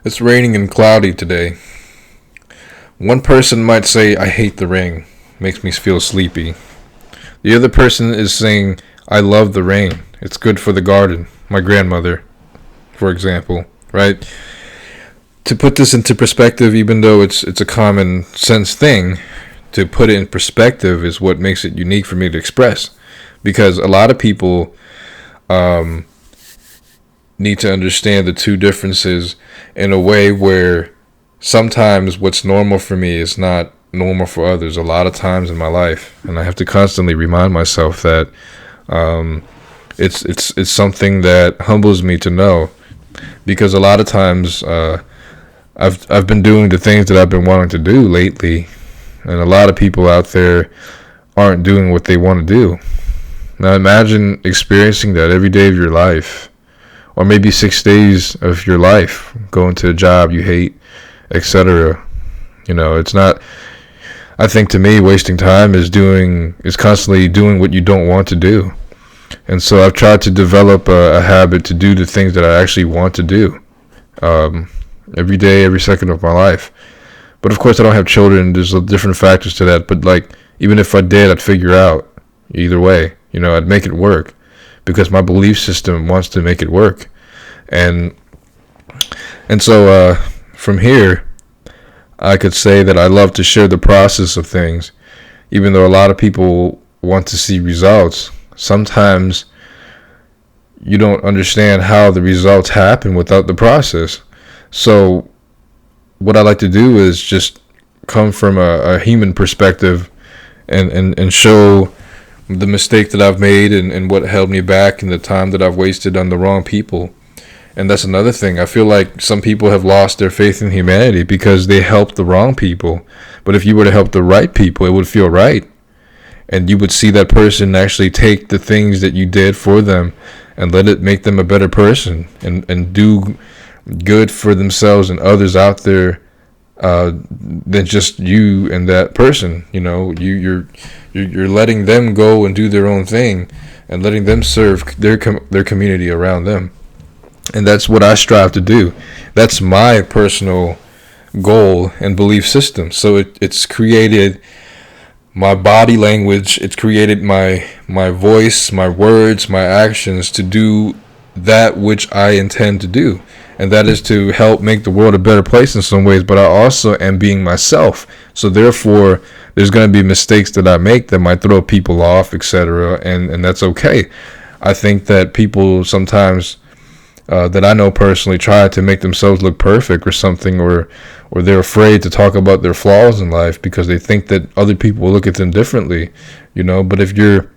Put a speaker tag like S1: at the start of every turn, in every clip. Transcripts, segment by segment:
S1: It's raining and cloudy today. One person might say, I hate the rain. Makes me feel sleepy. The other person is saying, I love the rain. It's good for the garden. My grandmother, for example, right? To put this into perspective, even though it's a common sense thing, to put it in perspective is what makes it unique for me to express. Because a lot of people need to understand the two differences in a way where sometimes what's normal for me is not normal for others a lot of times in my life, and I have to constantly remind myself that it's something that humbles me to know, because a lot of times I've been doing the things that I've been wanting to do lately, and a lot of people out there aren't doing what they want to do. Now imagine experiencing that every day of your life, or maybe 6 days of your life, going to a job you hate, etc. It's not, I think, to me, wasting time is constantly doing what you don't want to do. And so I've tried to develop a habit to do the things that I actually want to do, every day, every second of my life. But of course I don't have children. There's different factors to that. But even if I did, I'd figure out either way. I'd make it work, because my belief system wants to make it work. And so from here, I could say that I love to share the process of things, even though a lot of people want to see results. Sometimes you don't understand how the results happen without the process. So what I like to do is just come from a human perspective and show the mistake that I've made and what held me back, and the time that I've wasted on the wrong people. And that's another thing. I feel like some people have lost their faith in humanity because they helped the wrong people. But if you were to help the right people, it would feel right. And you would see that person actually take the things that you did for them and let it make them a better person, and do good for themselves and others out there than just you and that person. You're letting them go and do their own thing, and letting them serve their community around them. And that's what I strive to do. That's my personal goal and belief system. So it's created my body language. It's created my voice, my words, my actions to do that which I intend to do. And that is to help make the world a better place in some ways. But I also am being myself. So therefore, there's going to be mistakes that I make that might throw people off, etc. And that's okay. I think that people sometimes that I know personally try to make themselves look perfect or something, or they're afraid to talk about their flaws in life because they think that other people will look at them differently, But if you're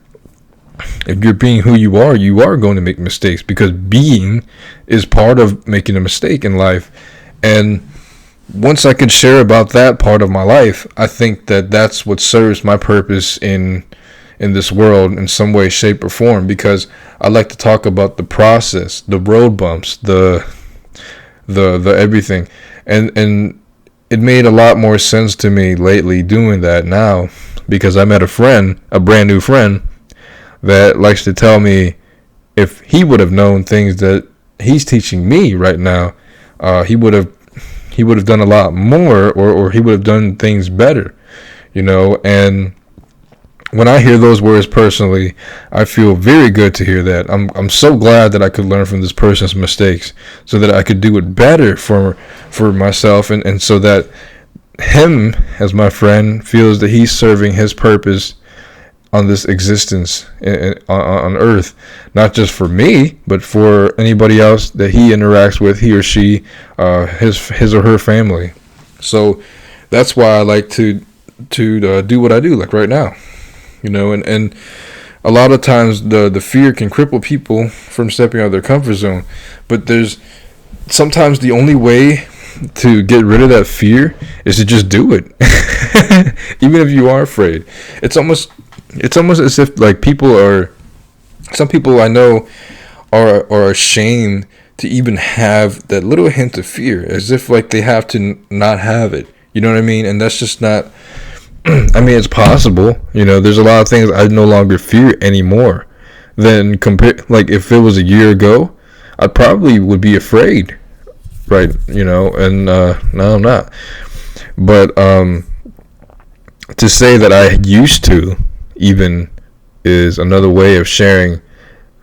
S1: being who you are going to make mistakes, because being is part of making a mistake in life. And once I could share about that part of my life, I think that that's what serves my purpose in this world in some way, shape, or form, because I like to talk about the process, the road bumps, the everything. And it made a lot more sense to me lately doing that now, because I met a brand new friend, that likes to tell me if he would have known things that he's teaching me right now, he would have done a lot more, or he would have done things better, and when I hear those words personally, I feel very good to hear that. I'm so glad that I could learn from this person's mistakes, so that I could do it better for myself, and so that him, as my friend, feels that he's serving his purpose on this existence on earth, not just for me, but for anybody else that he interacts with, he or she, his or her family. So that's why I like to do what I do, like right now. And a lot of times the fear can cripple people from stepping out of their comfort zone. But there's sometimes the only way to get rid of that fear is to just do it. Even if you are afraid. It's almost as if some people I know are ashamed to even have that little hint of fear, as if they have to not have it. You know what I mean? And that's just not, I mean, it's possible. There's a lot of things I no longer fear anymore than if it was a year ago, I probably would be afraid right? And no, I'm not. But to say that I used to even is another way of sharing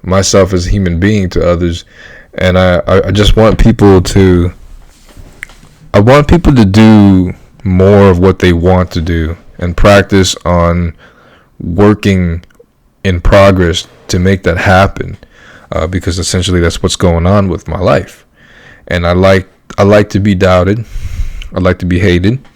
S1: myself as a human being to others. And I just want people to do more of what they want to do and practice on working in progress to make that happen, because essentially that's what's going on with my life. And I like to be doubted. I like to be hated.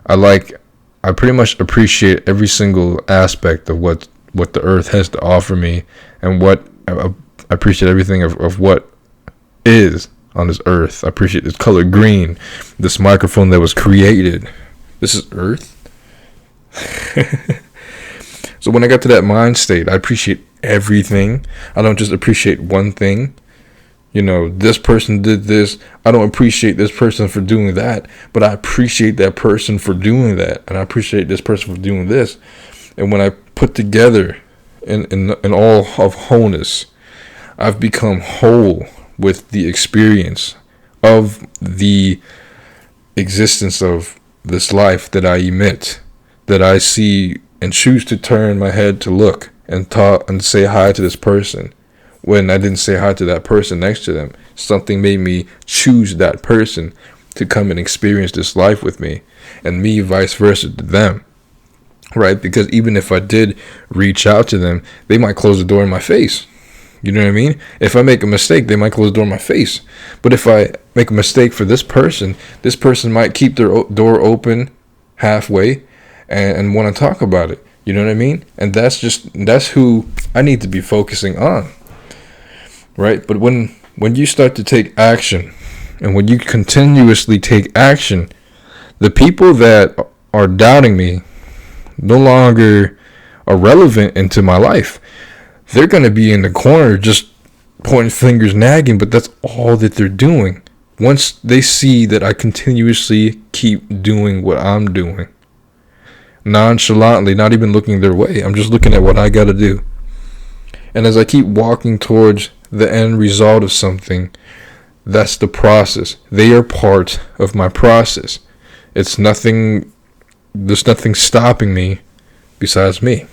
S1: I pretty much appreciate every single aspect of what the earth has to offer me, and what I appreciate everything of what is on this earth. I appreciate this color green, this microphone that was created. This is earth. So when I got to that mind state, I appreciate everything. I don't just appreciate one thing. This person did this. I don't appreciate this person for doing that, but I appreciate that person for doing that, and I appreciate this person for doing this. And when I put together in all of wholeness, I've become whole with the experience of the existence of this life that I emit, that I see and choose to turn my head to look and talk and say hi to this person. When I didn't say hi to that person next to them, something made me choose that person to come and experience this life with me, and me vice versa to them, right? Because even if I did reach out to them, they might close the door in my face. You know what I mean? If I make a mistake, they might close the door in my face. But if I make a mistake for this person might keep their door open halfway and want to talk about it. You know what I mean? And that's who I need to be focusing on. Right? But when you start to take action, and when you continuously take action, the people that are doubting me no longer are relevant into my life. They're going to be in the corner just pointing fingers, nagging, but that's all that they're doing. Once they see that I continuously keep doing what I'm doing, nonchalantly, not even looking their way, I'm just looking at what I got to do. And as I keep walking towards the end result of something, that's the process. They are part of my process. There's nothing stopping me besides me.